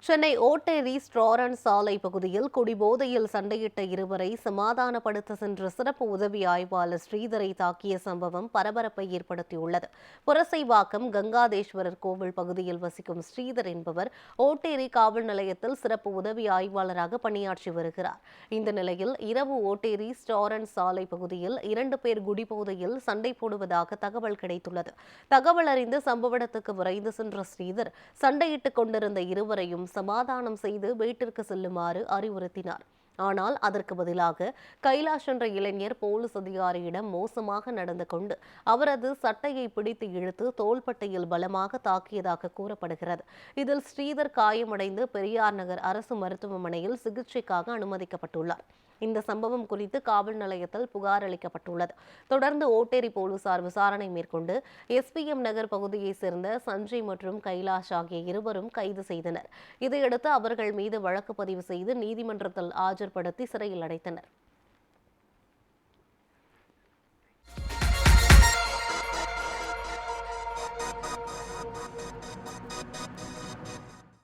சென்னை ஓட்டேரி ஸ்ட்ராரன் சாலை பகுதியில் குடிபோதையில் சண்டையிட்ட இருவரை சமாதானப்படுத்த சென்ற சிறப்பு உதவி ஆய்வாளர் ஸ்ரீதரை தாக்கிய சம்பவம் பரபரப்பை ஏற்படுத்தியுள்ளது. புரசைவாக்கம் கங்காதேஸ்வரர் கோவில் பகுதியில் வசிக்கும் ஸ்ரீதர் என்பவர் ஓட்டேரி காவல் நிலையத்தில் சிறப்பு உதவி ஆய்வாளராக பணியாற்றி வருகிறார். இந்த நிலையில் இரவு ஓட்டேரி ஸ்ட்ராரன் சாலை பகுதியில் 2 பேர் குடிபோதையில் சண்டை போடுவதாக தகவல் கிடைத்துள்ளது. தகவல் அறிந்து சம்பவ இடத்துக்கு விரைந்து சென்ற ஸ்ரீதர் சண்டையிட்டுக் கொண்டிருந்த இருவரையும் சமாதானம் செய்து வீட்டிற்கு செல்லுமாறு அறிவுறுத்தினார். ஆனால் அதற்கு பதிலாக கைலாஷ் என்ற இளைஞர் போலீஸ் அதிகாரியிடம் மோசமாக நடந்து கொண்டு அவரது சட்டையை பிடித்து இழுத்து தோள்பட்டையில் பலமாக தாக்கியதாக கூறப்படுகிறது. இதில் ஸ்ரீதர் காயமடைந்து பெரியார் நகர் அரசு மருத்துவமனையில் சிகிச்சைக்காக அனுமதிக்கப்பட்டுள்ளார். இந்த சம்பவம் குறித்து காவல் நிலையத்தில் புகார் அளிக்கப்பட்டுள்ளது. தொடர்ந்து ஓட்டேரி போலீசார் விசாரணை மேற்கொண்டு SPM நகர் பகுதியைச் சேர்ந்த சஞ்சய் மற்றும் கைலாஷ் ஆகிய இருவரும் கைது செய்தனர். இதையடுத்து அவர்கள் மீது வழக்கு பதிவு செய்து நீதிமன்றத்தில் ஆஜர்படுத்தி சிறையில் அடைத்தனர்.